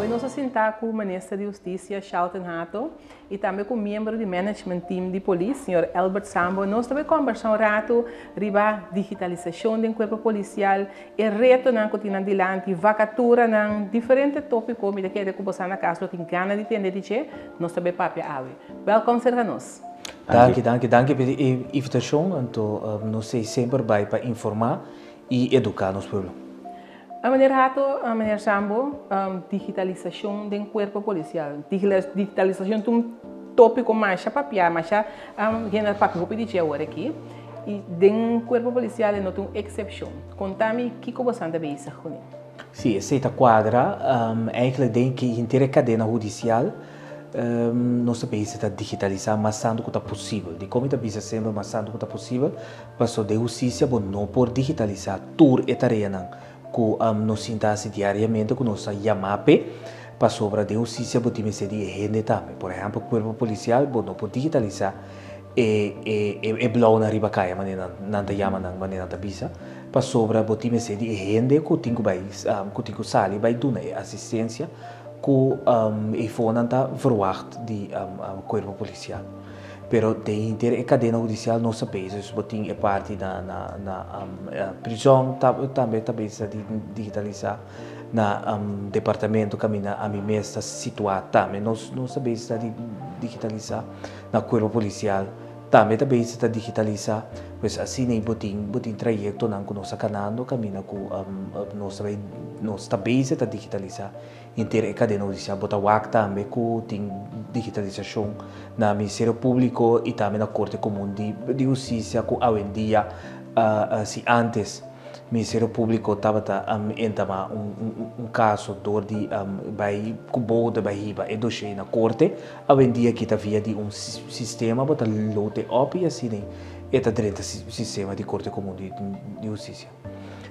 nós sentamos com o Ministro da Justiça, Charlton Hato, e também com o membro do Management Team de Polícia, Sr. Albert Sambo. Nós também conversamos um rato sobre a digitalização do corpo policial e reto na continuar adiante, vacatura na diferentes tópicos, como que é conversar na casa, tem ganas de entender de que nós também papia ave. Welcome ser nós. Danke pela invitação. Então, nós sempre vai para informar e educar nosso povo. A maneira rato, a maneira Sambo, digitalização do corpo policial. Digitalização é um tópico mais papia, mas gênero papia, vou pedir agora aqui. E do corpo policial é uma exceção. Conta-me o que você anda bem isso com ele. Sim, essa quadra eigenlijk denk que inteira cadeia judicial nosso país está digitalizar mais tanto que é possível. De como está bisa sempre mais tanto que é possível, passou de justiça não por digitalizar tour e tarefa que nos sintase diariamente que nós chamamos para sobre de justiça por time de gente também. Por exemplo, o corpo policial não por digitalizar e blow na riba caia maneira não te chama na maneira da bisa para sobre por time de gente que tem que sair vai dar assistência que e foi não verwacht de corpo policial. Pero de inteira cadeia judicial nosso país, isso botin é parte na prisão também está digitalizar na departamento que a mim mesmo está situado também nosso país está digitalizar na corpo policial também está digitalizar, pois assim nem botin trajeto não que nós canando caminha com nossa base está digitalizar inteira cadeia judicial bota WAC também que tem digitalização na Ministério Público e também na Corte Comum de Justiça que hoje em dia se antes o Ministério Público estava entama caso de vai cubo de barriba e doce na Corte hoje em dia que está via de sistema bota lote op e assim está dentro do sistema de Corte Comum de Justiça.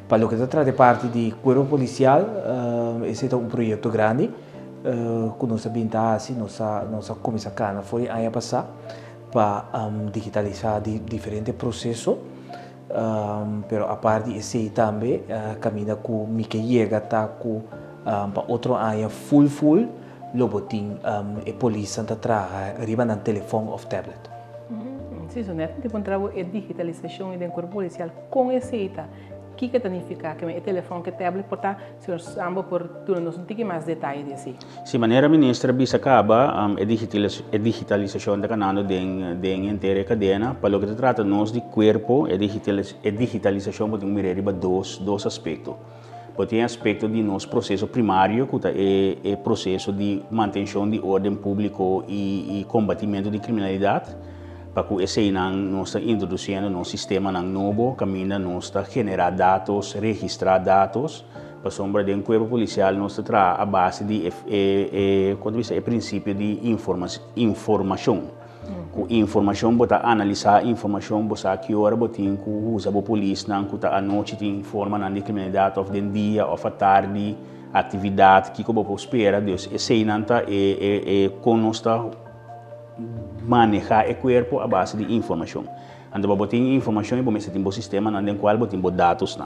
Para o que se trata de parte de corpo policial, esse é um projeto grande que nós sabemos nossa comissão cana foi ano passado para digitalizar diferentes processos, pero a parte desse também caminha com o que chega com para outro ano full logo tem a polícia está trabalhando arriba no telefone ou tablet. Sim, isso é tipo um trabalho de digitalização do corpo policial com esse o que significa que o telefone que tablet porta Sr. Sambo por tudo nós não tem mais detalhes desse. Se maneira ministra bisa acaba a digitalização da canal de inteira cadeia para o que se trata nós de corpo a digitalização pode mirar dois aspectos. Pode ter aspecto de nosso processo primário que é processo de manutenção de ordem público e combatimento de criminalidade. Para que esse nós está introduzindo no sistema novo, caminha nós está generar dados, registrar dados, para sombra de corpo policial nós está a base de o princípio de informação. Com informação bota analisar informação bota que hora botin que usa a polícia não que a noite tem informa na criminalidade of den dia of a tarde atividade que como espera Deus esse não está com nós manejar o corpo a base de informação. Então, para ter informação, você tem um sistema no qual você tem dados.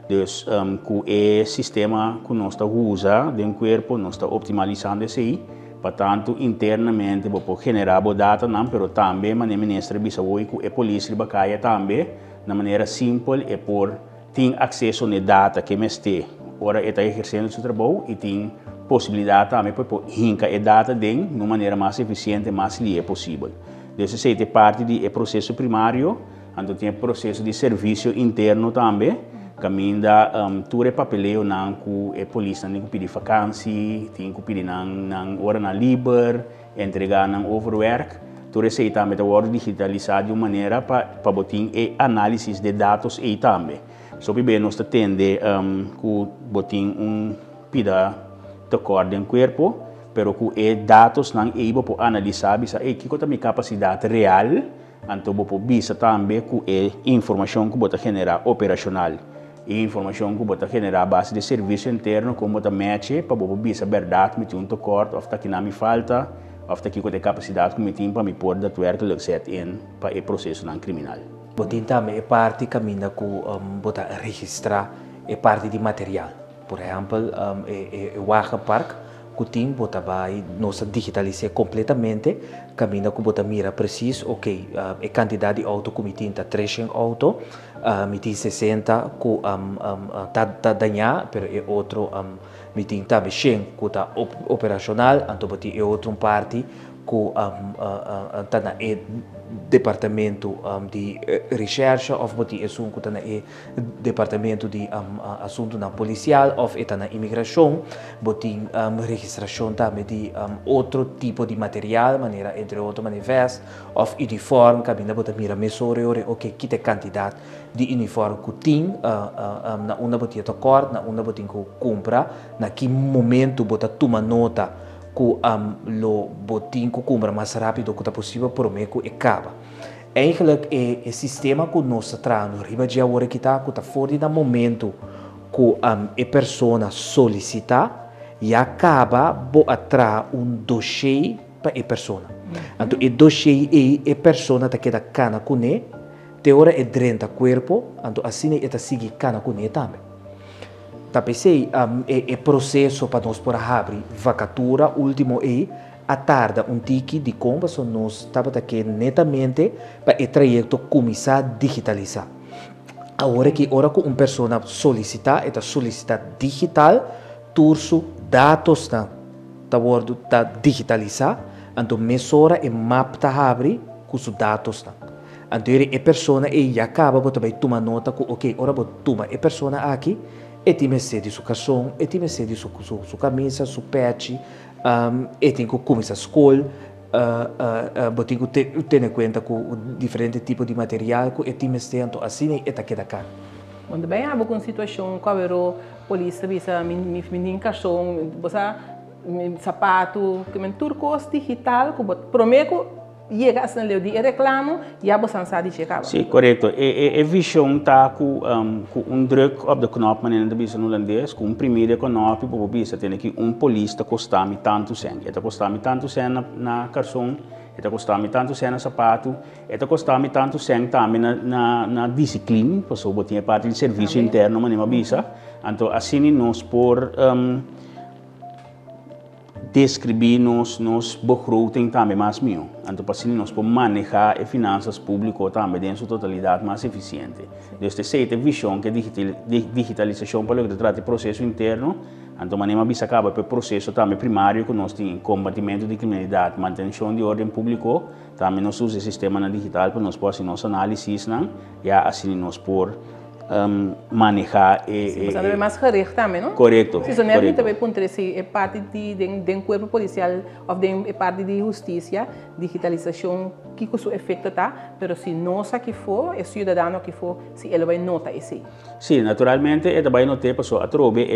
Então, com o sistema que nós usamos do corpo, nós estamos optimalizando isso aí. Portanto, internamente, você generar dados, mas também, a ministra bisa que a polícia bacaia também, de maneira simples, e por ter acesso a dados que me tem. Ora, está exercendo seu trabalho e tem possibilidade também para rincar a data de uma maneira mais eficiente e mais livre possível. Desse jeito, parte do processo primário, então tem o processo de serviço interno também, caminha todo o papeleo que a polícia tem que pedir vacância, tem que pedir na hora na livre, entregar na overwork, todo isso também está digitalizado de uma maneira para botar análise de dados e também. Só para nós tende que botar pida de em corpo, pero que os dados não é para analisar, bisa que é a minha capacidade real, então para bisa também que a informação que bota generar operacional, e informação que bota generar base de serviço interno, como bota match para bisa verdade, me tem um corte, ou que não me falta, ou que eu tenho capacidade que me tem para me pôr da tuerca que set in para o processo não criminal. Botin também é parte caminha com bota registrar é parte de material. Por exemplo, o Wagen Park, o time bota vai nossa digitalizar completamente caminha com bota mira preciso ok a quantidade de auto como tem tá 300 auto me tem 60 com tá danhar pero é outro me tem tá mexendo com tá operacional então bota é outro parte com tá na departamento de recherche ou bota é um tá na departamento de assunto na policial ou é tá na imigração bota registração também de outro tipo de material maneira entre outros manifestos ou uniforme cabina bota mira mesura ok que tem quantidade de uniforme que tem na uma bota é acordo na uma bota que compra na que momento bota toma nota que lo botin que compra mais rápido que possível por meio que acaba. Eigenlijk é o sistema que nós trazemos riba de agora que está fora do momento que a pessoa solicita e acaba atrás dossiê para a pessoa. Então o dossiê é a pessoa que queda cana com ele, de hora é dentro do corpo, então assim é seguir cana com ele também. Tapecei é processo para nós por abrir vacatura último é a tarde tique de compra só nós estava aqui netamente para o trajeto começar a digitalizar. Agora que uma pessoa solicita digital turso dados tá digitalizar então mesura e mapa tá abre com os dados tá. Então a pessoa acaba também tomar nota que ok ora toma a pessoa aqui e ti messe di su calção, e ti messe di su camisa, su pet, e tem que começar a escola, tem que ter em conta com diferentes tipos de material, que e ti messe então assim é tá queda cá. Muito bem, há alguma situação que a polícia visa me calção, você sapato, que me turcos digital, que prometo chega a ser de reclamo e a você sabe chegar. Sim, correto. A visão está com druk op de knop, maneira de bisa no holandês, com primeiro knop, para bisa tem que polícia custar me tanto sen. Eta custar me tanto sen na calção, eta custar me tanto sen na sapato, eta custar me tanto sen também na disciplina, porque eu tinha parte do serviço interno, maneira bisa. Então assim nós por descrever nos begroting também mais meu. Então, para assim nós podemos manejar as finanças públicas também em sua totalidade mais eficiente. Então, esta é a visão que digitalização para o trata processo interno. Então, maneira bisa acaba o processo também primário que nós temos combatimento de criminalidade, manutenção de ordem público, também nós usamos o sistema digital para nós fazer nossa análise, e assim nós por manejar mas deve mais gericht também, não? Correto. Se não é também ponto é parte de corpo policial ou é parte de justiça, digitalização que o seu efeito tá, mas se nós que for, é cidadão que for, se ele vai notar esse. Sim, naturalmente ele vai notar para a trobe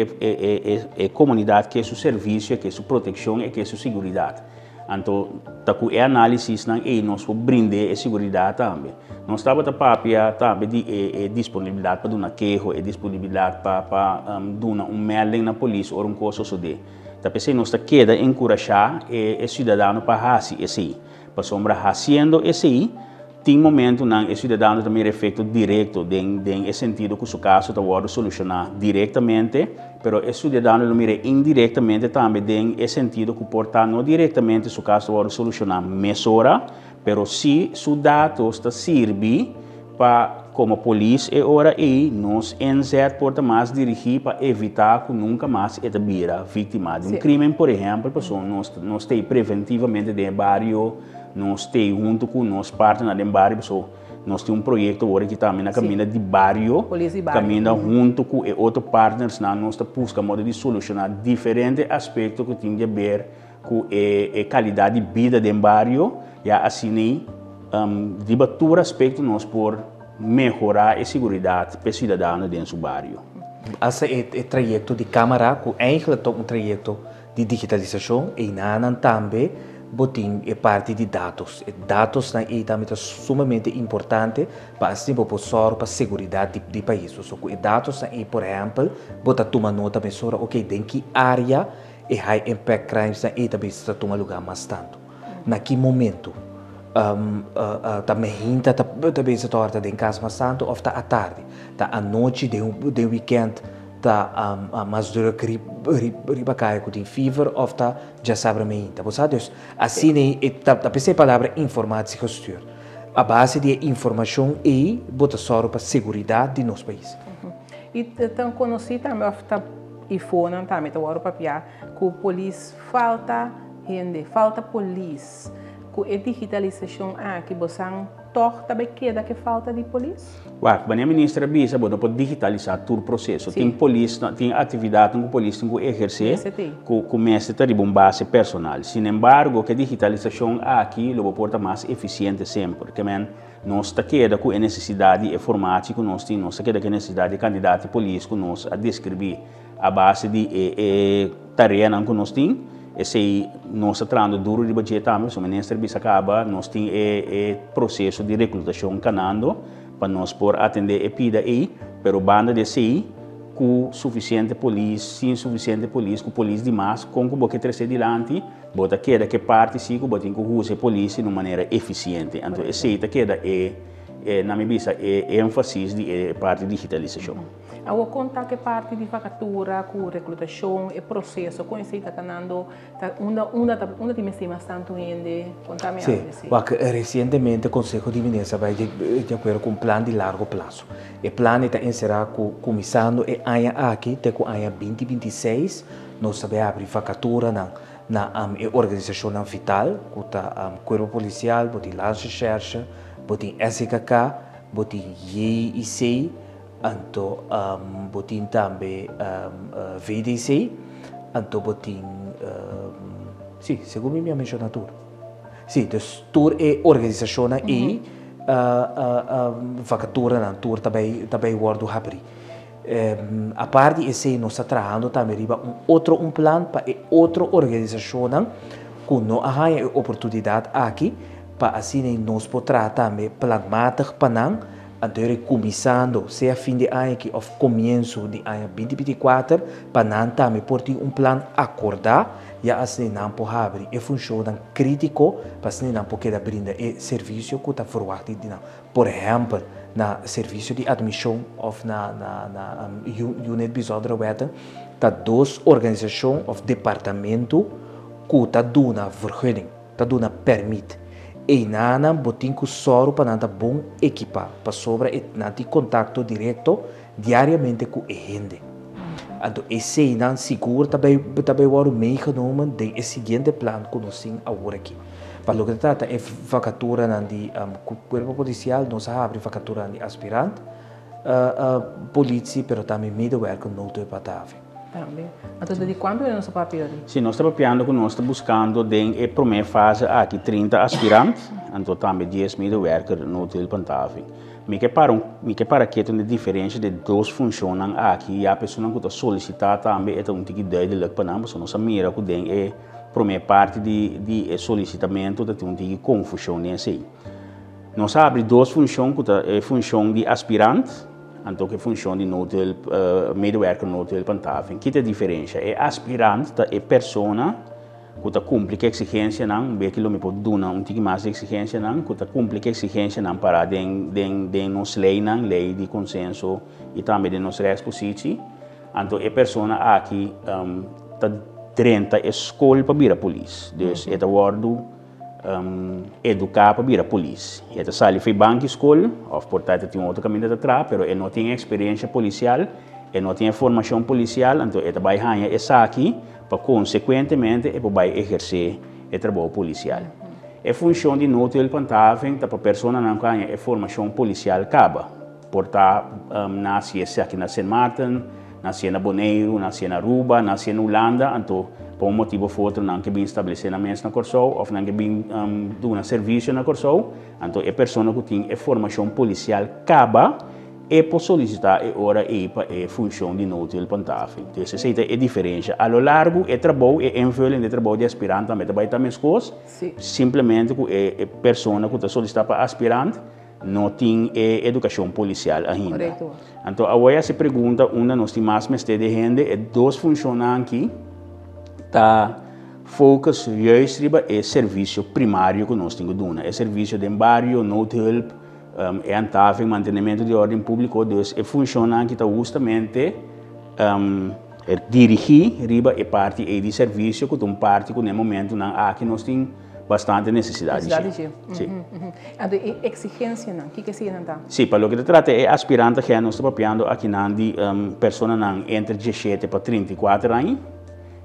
é comunidade que é seu serviço, que é sua proteção e que é sua segurança. Então, taku é análise não é nós vamos brindar a segurança também. Nós estamos a papia também de disponibilidade para dar queijo, disponibilidade para dar melding na polícia ou coisa assim. Tapi se nós queda encorajar o cidadão para fazer isso. Para sombra fazendo isso, tem momento não o cidadão também efeito direto em sentido que o seu caso está sendo solucionado diretamente, pero o cidadão lo mira indiretamente também em sentido que porta não diretamente o seu caso está sendo solucionado mesura, pero se os dados está serve para como polícia e ora nos inzet porta mais dirigir para evitar que nunca mais ele vira vítima de crime, por exemplo, nós tem preventivamente de bairro, nós tem junto com nós partners de bairro, nós temos projeto agora que também na caminha de bairro, caminha junto com outros partners na nossa busca modo de solucionar diferentes aspectos que tem a ver com a qualidade de vida de bairro e assim debater aspecto nós por melhorar a segurança para os cidadãos dentro do bairro. Esse é o trajeto de câmara, que é um trajeto de digitalização e também botin é parte de dados. E dados também é sumamente importante para assim para a segurança do país. Os dados também, por exemplo, botar tomar nota mesura, ok, em que área e high impact crimes também está tomando lugar mais tanto. Naquele momento também hinta também se torna em casa mais tanto ou à tarde, à noite de weekend tá mais dura que riba cai com fever ou tá já sabe ainda. Você dus assim tá pensei palavra informática gestor. A base de informação e bota só para segurança de nosso país. E tão conhecido também tá iPhone também tá o papel que o polícia falta gente, falta polícia. Com a digitalização aqui você torta bem que falta de polícia. Ué, a ministra bisa não pode digitalizar todo o processo. Tem polícia, tem atividade que o polícia tem que exercer, que começa a ter uma base personal. Sin embargo, que a digitalização aqui lo porta mais eficiente sempre, porque nós está queda com a necessidade informática, nós queda com a necessidade de candidato polícia, nós a descrever a base de tarefa que nós temos. Esse nós estamos duro de budget também, o ministro bisa acaba, nós temos processo de recrutação canando para nós por atender a pida aí, pero banda de sei com suficiente polícia, sem suficiente polícia, com polícia demais, com o que trazer adiante, bota queda que parte sim, que botem que usa a polícia de uma maneira eficiente. Então esse queda na minha vista ênfase de parte de digitalização. Eu contar que parte de vacatura, com recrutação e processo, com esse está canando, onde tem mais tanto gente, conta-me Sim, recentemente o Conselho de Ministros vai de acordo com um plano de largo prazo. O plano está encerrado começando em ano aqui, até com ano 2026, nós sabemos abrir vacatura na organização vital, com o Corpo Policial, com a Recherche, com a SKK, com a JIC, anto botin também VDC, anto botin sim, segundo minha mencionatura. Sim, dus tour é organização e vacatura na tour também guardo abrir. A parte esse nós está trabalhando também riba um plano para outra organização que não há oportunidade aqui para assim nós podemos também pragmático para então, começando, se a fim de ano aqui, ou começo de ano 2024, para nós também ter plano acordar, e assim não pode abrir e funciona crítico, para assim não pode brindar o serviço que está forward de nós. Por exemplo, na serviço de admissão ou na unit bijzondere wetten, tá duas organizações ou departamento que está dando vergunning, está dando permit. E nana botin com soro para nada bom equipar, para sobra e nada contato direto diariamente com a gente. Então esse não seguro também o meegenomen de seguinte plano que nós temos agora aqui. Para o que trata é vacatura de corpo policial, nós abrimos vacatura de aspirante, polícia, pero também medewerker nood para Também. Mas de quanto é o nosso papel? Sim, nós estamos papiando que nós estamos buscando em a primeira fase aqui 30 aspirantes, então também 10 medewerkers no hotel Pantavim. Me que para que tem diferença de duas funcionam aqui e a pessoa que está solicitando também é um tique duidelijk para nós, nós mira que tem a primeira parte de solicitamento da tem um tique confusão nesse aí. Nós abrimos duas funções, que é a função de aspirante, então que funciona no hotel medewerker no hotel Pantavim. Que é a diferença? É aspirante, é pessoa que cumpre a exigência não, bem que me pode dar um tique mais de exigência não, que cumpre a exigência não para de nossa lei não, lei de consenso e também de nossa exposição. Então é pessoa aqui tá 30 escola para vir a polícia. Então é o educar para vir a polícia. Esta sala foi banco escola, ou portanto tem outro caminho de atrás, mas ele não tem experiência policial, ele não tem formação policial, então ele vai ganhar essa aqui, para consequentemente ele vai exercer o trabalho policial. A função de noto ele Pantavim, para a pessoa não ganha a formação policial acaba, portanto nasce aqui na Saint Martin, nasce na Bonaire, nasce na Aruba, nasce na Holanda, então por motivo outro não que bem estabelecimento na Corsou ou não que bem do serviço na Corsou, então a pessoa que tem a formação policial acaba e pode solicitar a hora e para a função de noto ele Pantavim. Então essa é a diferença. A lo largo é trabalho é envolvendo o trabalho de aspirante também vai também coisas. Simplesmente que a pessoa que está solicitando para aspirante não tem educação policial ainda. Correto. Então agora se pergunta onde nós temos mais de gente é duas funcionam aqui. Tá focus juist é serviço primário que nós temos dona, é serviço de barrio, note help, é antávio, mantenimento de ordem pública, então é funciona que está justamente dirigir riba e parte de serviço que parte que no momento não aqui nós tem bastante necessidade. Sim. A exigência não, que se não tá? Sim, para o que se trata é aspirante que nós estamos papiando aqui na pessoa não entre 17 para 34 anos,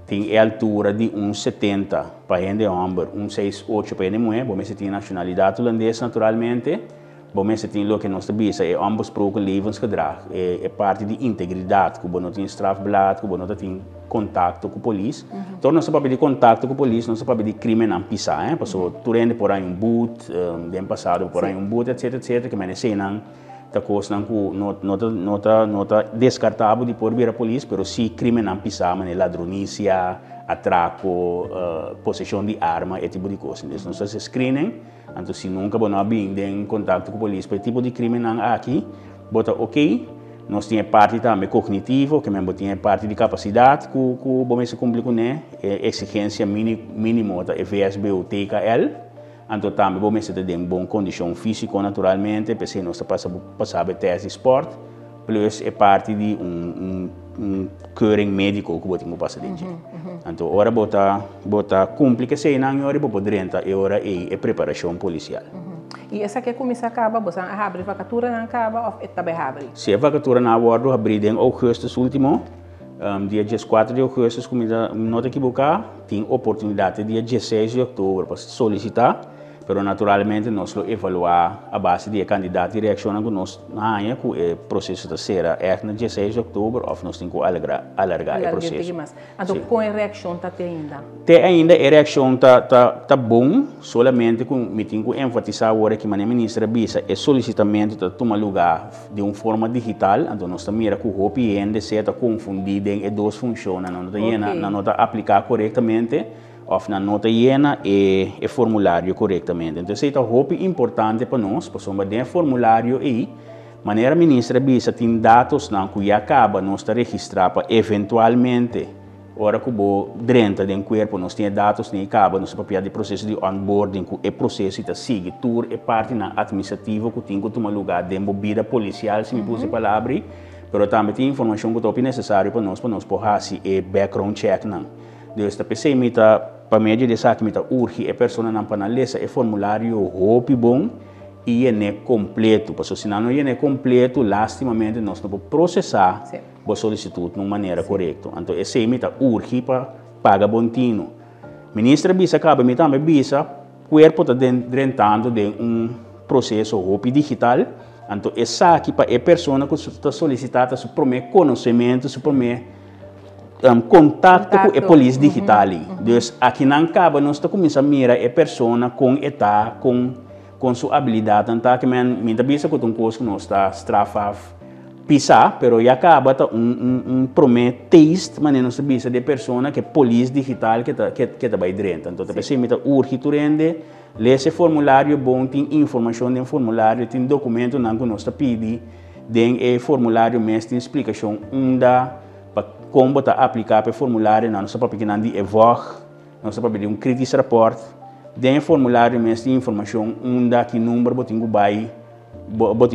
tem a altura de 1,70 para gente homem, 1,68 para gente mulher, bom, se tem nacionalidade holandesa naturalmente. Bom, mas tem o que nós sabemos é ambos pro levensgedrag, é parte de integridade, que não tem strafblad, que não tem contato com a polícia. Então, nós sabemos de contato com a polícia, nós sabemos de crime não pisar, porque tu rende por aí boot, bem passado por aí boot, etc, que me sei não, tá coisa não tá descartável de por vir a polícia, mas se crime não pisar, mas ladronícia, atraco, possessão de arma, esse tipo de coisa. Então, nós fazemos screening. Então, se nunca você bem em contato com a polícia para esse tipo de crime não aqui, bota ok, nós temos parte também cognitivo, que mesmo tem parte de capacidade que você cumpre com exigência mínima da VSB ou TKL, então também você tem uma boa condição física naturalmente, porque nós passamos teste de esporte, plus é parte de keuring médico que você passa dentro. Então, agora bota cumpre que sei não, agora poder entrar, agora é preparação policial. E essa que começa a acabar, você abre vacatura não acaba ou também abre? Se a vacatura não abordo, abri em agosto último, dia 14 de agosto, como não te equivocar, tem oportunidade dia 16 de outubro para solicitar. Pero naturalmente nós lo evaluar a base de candidato e reação que nós na com o processo da será no 16 de outubro ou nós temos que alargar o processo. Então com a reação tá ainda? Tem ainda a reação tá bom, solamente com me tenho que enfatizar agora que a ministra bisa é solicitamento de tomar lugar de uma forma digital, então nós também era com o OPN de ser confundido em duas funções, não tá aplicar corretamente. Of na nota llena e formulário corretamente. Então, isso é muito importante para nós, porque somos de formulário e maneira ministra bisa tem dados não que acaba nós está registrar para eventualmente hora que o drenta do corpo nós tem dados nem acaba nós papel de processo de onboarding que é processo está sigue tour é parte na administrativo que tem que tomar lugar de vida policial se me puse palavra, mas também tem informação que é necessário para nós fazer e background check não. Então, esta pessoa para meio de saque mita urge a pessoa não panalesa é formulário hopi bom e é completo, porque se não é completo, lastimamente nós não podemos processar a solicitude de uma maneira correta. Então, essa mita urge para pagar bontino. Ministra bisa acaba me também bisa corpo está dentro de processo hopi digital. Então, essa aqui para a pessoa que está solicitando seu primeiro conhecimento, seu primeiro contato com a polícia digital. Então, aqui não acaba, nós estamos a mirar a pessoa com età, com sua habilidade. Então, que muitas vezes que um coisa que nós está estrafado pisar, mas acaba primeiro teste, mas nós estamos de pessoa que é polícia digital que está bem dentro. Então, a pessoa está urge tu rende, lê esse formulário bom, tem informação do formulário, tem documento que nós está pedindo, tem formulário mesmo, tem explicação como está aplicar para o formulário, não só para pedir de EVOG, não só para pedir crítico report, tem formulário mesmo de informação, que número você tem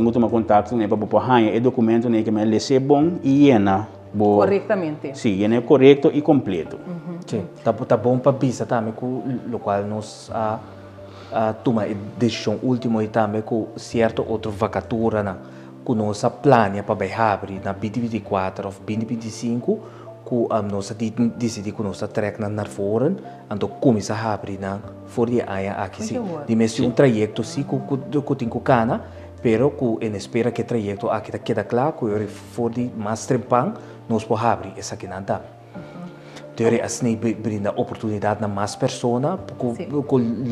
que tomar contato para poder é documento que me lê bom e corretamente. Sim, é correto e completo. Sim, tá bom para bisa também com o qual nós toma a decisão última e também com certa outra vacatura que nós planeamos para abrir na 2024 ou 2025, que nós decidimos que nós trekna naar voren, então começa a abrir voor die aqui sim. Dimensão trajeto sim que tem que cana, pero que en espera que trajeto aqui queda claro que for die mais trempang nós podemos abrir essa aqui nada. Teoria assim brinda oportunidade na mais pessoas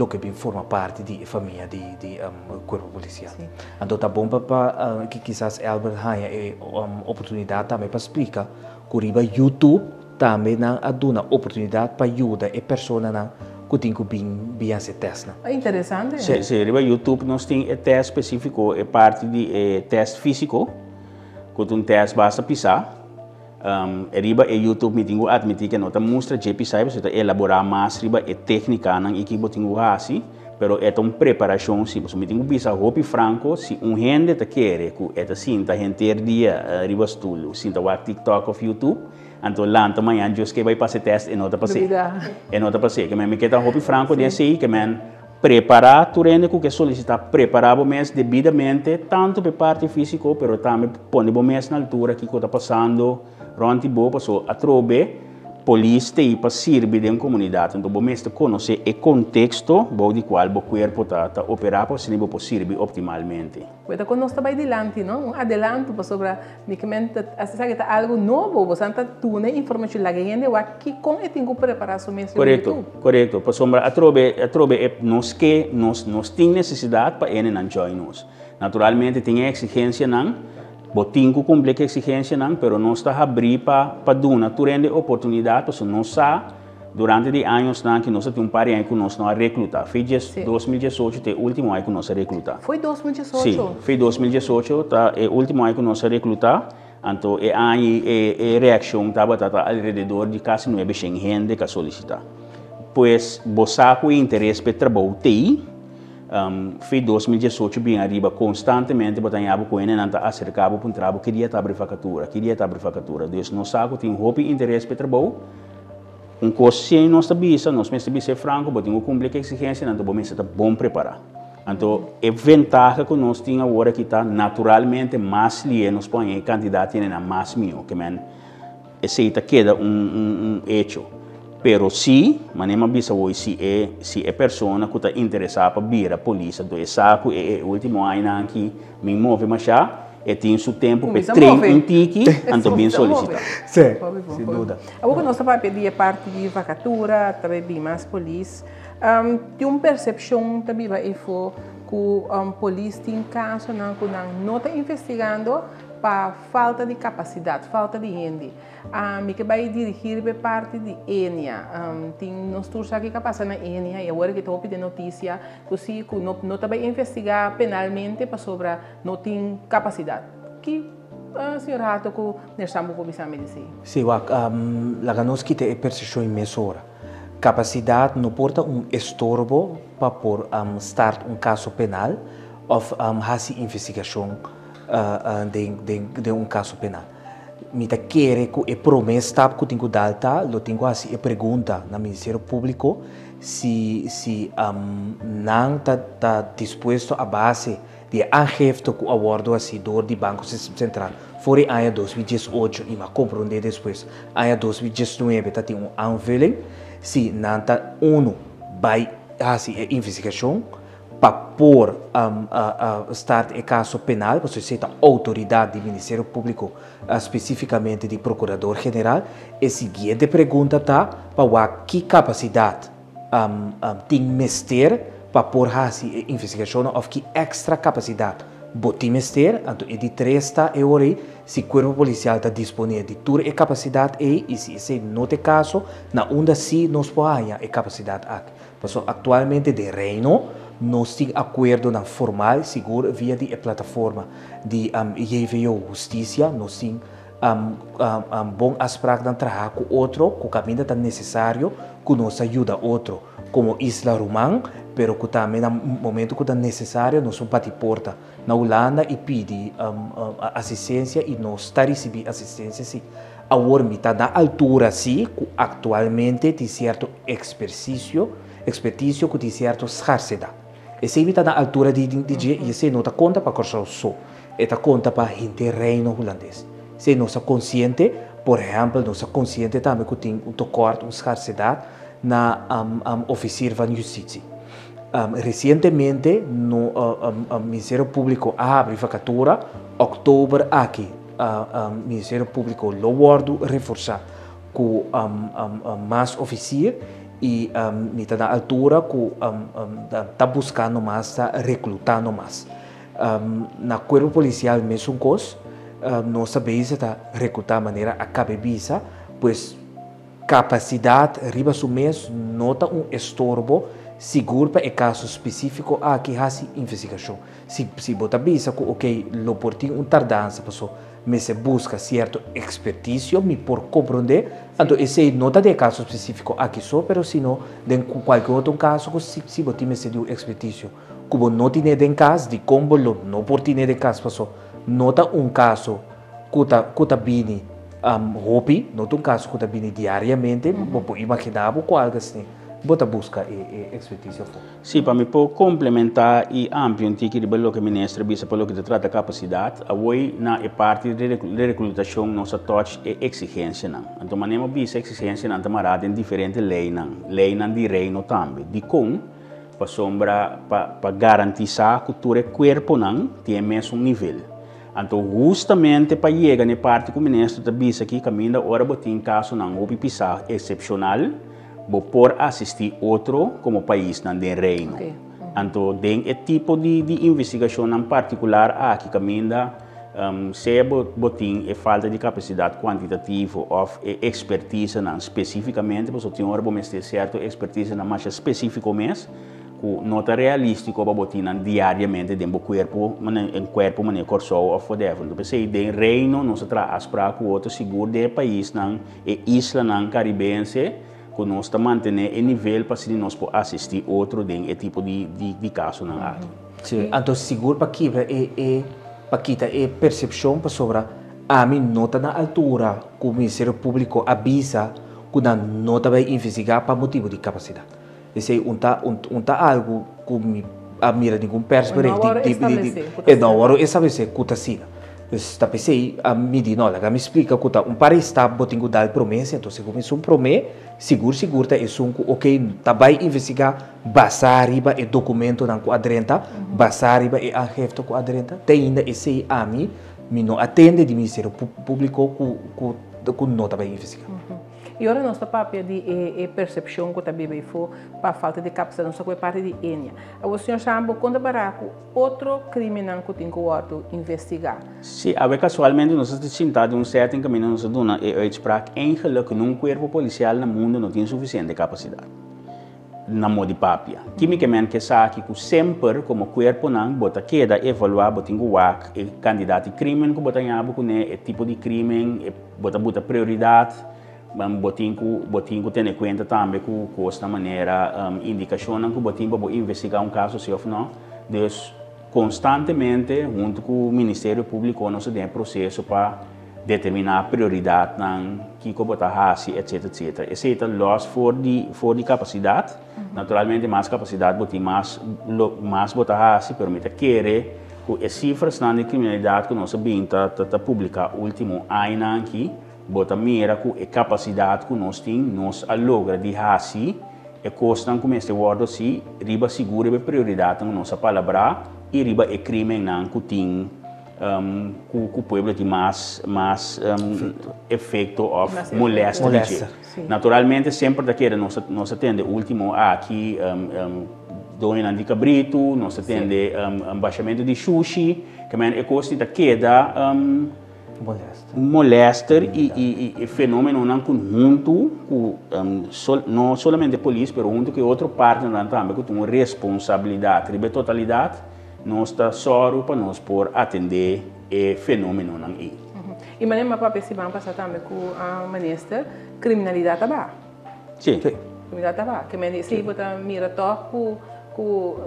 que bem forma parte da família de corpo policial. Então tá bom para que quizás Albert tenha oportunidade também para explicar que riba YouTube também na aduna oportunidade para ajudar a pessoa que tem que bem se teste. É interessante. Sim, riba YouTube nós tem teste específico, é parte de teste físico, que um teste basta pisar. Riba e YouTube me tenho admitir que nota mostra JP Cyber, você elaborar mais riba e técnica não equipo tenho assim, pero é uma preparação, se você me tem que pensar roupa franco, se gente te quer, que é sinta gente dia arriba stulo, sinta o TikTok ou YouTube, então lá amanhã just que vai fazer teste e nota passei. E nota passei, que me quer roupa franco desse aí, que me preparar tu rende que solicitar preparar o mês devidamente, tanto para parte física, pero também pôr o mês na altura que está passando, ronti boa, passou a trobe, polícia e para servir de uma comunidade. Então, o mês de conhecer o contexto do qual o corpo está operando para servir optimalmente. Então, quando nós estamos adiante, não? Adelanto para sobre unicamente algo novo, você está tendo informação lá que com é tem que preparar o mês. Correto. Para sobre a trobe nós temos necessidade para ele não join nós. Naturalmente tem exigência não. Botinho cumpre a exigência, não, mas não está abrindo para dar uma oportunidade, porque nós sabemos, durante os anos que nós temos um par de anos que nós não recrutamos. Foi 2018, o último ano que nós recrutamos. Foi 2018? Sim, foi 2018, o último ano que nós recrutamos. Então, a reação estava ao redor de quase 900 gente que solicitar. Pois, você tem interesse para trabalhar TI, foi 2018 bem arriba constantemente batalhava com ele não acercava para um trabalho queria abrir facatura então nós sabemos que tem roupa interesse para trabalho coisa sem nós sabia nós mesmo ser franco mas tem cumprir a exigência então vamos estar bom preparar então é vantagem que nós temos agora que está naturalmente mais lié nós põe candidato na mais mil que men esse queda hecho. Pero se, manema bisa hoje se é pessoa que está interessada para vir a polícia, do saco é o último ano que me move mais já, e tem seu tempo para treinar um tique, então bem solicitar. Sim, sem dúvida. Agora nós estamos a pedir parte de vacatura, também bem mais polícia. Tem uma percepção também vai for que a polícia tem caso não está investigando para falta de capacidade, falta de gente. Me que vai dirigir para parte de ENIA. Tem nós todos aqui que passa na ENIA e agora que estou pedindo notícia, que não está vai investigar penalmente para sobre não tem capacidade. Que senhor Rato que nós estamos começando a dizer. Sim, lá nós que tem percepção imensora. Capacidade não porta estorbo para por start caso penal ou fazer investigação de caso penal. Me tá querer que é promessa que tenho dado, eu tenho assim a pergunta no Ministério Público se não está disposto a base de angefto que o acordo assim do Banco Central foi em 2018 e me compreender depois em 2019 tá tem aanvulling se não está vai assim a investigação para pôr start em caso penal, você cita autoridade do Ministério Público, especificamente do Procurador-Geral, e a seguinte pergunta está para que capacidade tem mestre para pôr essa investigação ou que extra capacidade botem mestre, então é de três está se o corpo policial está disponível de toda a capacidade e se esse não é caso, na onda sim nós podemos a capacidade aqui. Atualmente de reino nós temos acordo na formal seguro via de plataforma de JVO Justiça nós temos bom aspecto de trabalhar com outro com o caminho tão necessário que nos ajuda outro como Isla Román pero que também no momento que é necessário nós vamos bater porta na Holanda e pedir assistência e nós está recebendo assistência sim. Agora está na altura sim que atualmente tem certo expertício que tem certo escassez. E se está na altura de dizer, e se não está conta para correr o sol, está conta para gente reino holandês. Se não está consciente, por exemplo, não está consciente também que tem uma escassez na oficina de justiça. Recentemente, o Ministério Público abre vacatura, outubro aqui, o Ministério Público lo reforçar com mais oficiais e está na altura que está buscando mais, está recrutando mais. Na corpo policial mesmo coisa, nós sabemos que está recrutando de maneira acabada, pois capacidade riba do mês nota estorbo seguro para o caso específico aqui a investigação. Se você avisa que ok, lo portinho tardança, passou me se busca certo expertício me por compreender, então esse não está de caso específico aqui só, pero sino de qualquer outro caso que se você me se deu expertício, como não tem de caso de como não por ter de caso passou, não tá caso que tá bem hobby, não tá caso que tá bem diariamente, vou imaginar com algo assim. Bota busca expertise. Sim, para me complementar e ampliar o que o ministro disse para o que trata capacidade, hoje na parte de recrutação nossa touch é exigência não. Então manema bisa exigência não tamarada em diferentes leis de reino também. De com para sombra para garantizar que o corpo não tem mesmo nível. Então justamente para chegar na parte que o ministro disse aqui caminha hora botin caso não houve pisar excepcional por assistir outro como país no reino. Okay. Então, tem tipo de investigação em particular aqui caminha se botin é falta de capacidade quantitativa ou expertise especificamente, porque tem hora bom ter certo expertise na mais específico mesmo, que não é realístico para botin diariamente dentro do corpo, em corpo maneira corso ou whatever. Então, se tem reino não se traz para que outro seguro de país não é isla não caribense que nós manter o nível para se nós assistir outro de tipo de caso na área. Sim, então seguro para que para que a percepção para sobre a mim nota na altura que o Ministério Público avisa que não vai investigar para motivo de capacidade. Esse é algo que me mira nenhum perspectiva de não hora estabelecer que está assim. Está pensei a me diz não, ela me explica que para estar botando dar promessa, então se começa promessa seguro tá é ok, tá vai investigar basar riba e documento na quadrenta, basar riba e a hefto quadrenta, tem ainda esse a mim não atende de Ministério Público que não tá vai investigar. E agora nossa papel de percepção que também vai for para falta de capacidade nossa que parte de Enia. O senhor Sambo quando baraco outro crime não que tem que investigar. Sim, agora casualmente nós estamos sentados em certo caminho nós dona é uitspraak eigenlijk num corpo policial no mundo não tem suficiente capacidade. Na modo de papel. Quimicamente que sabe que sempre como corpo não bota queda evaluar botinho o candidato a crime que bota nhabo com é tipo de crime bota prioridade. Botinho tem em conta também que esta maneira indicação que botinho para investigar caso se ou não. Então, constantemente, junto com o Ministério Público, nós temos processo para determinar a prioridade que botar assim, etc, etc. Esse é o loss for de capacidade. Naturalmente, mais capacidade botinho mais botar assim permite querer que as cifras de criminalidade que nós vimos publicar último ano aqui bota mira com a capacidade que nós temos, nós logra de assim, e costam como este word se riba segura a prioridade na nossa palavra e riba é crime não que tem que o povo tem mais efeito of molesta. Naturalmente sempre daquele nós atende último aqui dona de cabrito, nós atende baixamento de sushi, que é coisa da queda molester e fenômeno não conjunto não somente a polícia, mas junto que outra parte também que tem uma responsabilidade, ribe totalidade, nós está só para nós por atender o fenômeno não aí. E maneira para perceber passar também com a ministra criminalidade tá Sim. Criminalidade tá que me se botar mira toco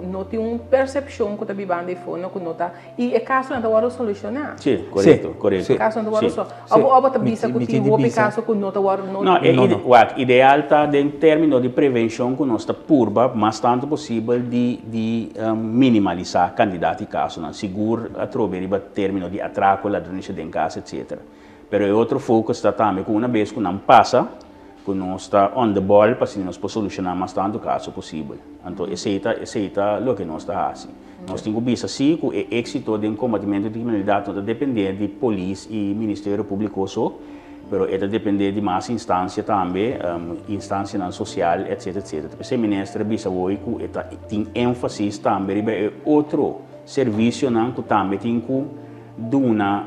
não tem uma percepção que está vivendo de fora, que não está e é caso não está solucionar. Sim, correto. Caso não está só. Ou está bisa que tem outro caso que não está não. Ideal está em termos de prevenção que nós está purba, mas tanto possível de minimalizar candidato e caso, não seguro a trover em termos de atraco, ladronice de casa, etc. Pero é outro foco está também que uma vez que não passa que nós está on the ball para se nós poder solucionar mais tanto caso possível. Então, esse é o que nós está fazendo. Nós temos que assim que o êxito do combatimento de criminalidade não depende de polícia e Ministério Público só, mas depende de mais instâncias também, instância social, etc, etc. Esse ministro bisa hoje que tem ênfase também em outro serviço que também tem que duna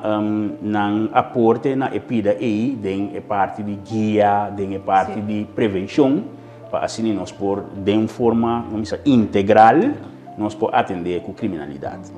aporte na epida aí tem parte de guia, tem parte de prevenção para assim nós por de uma forma integral nós por atender com criminalidade.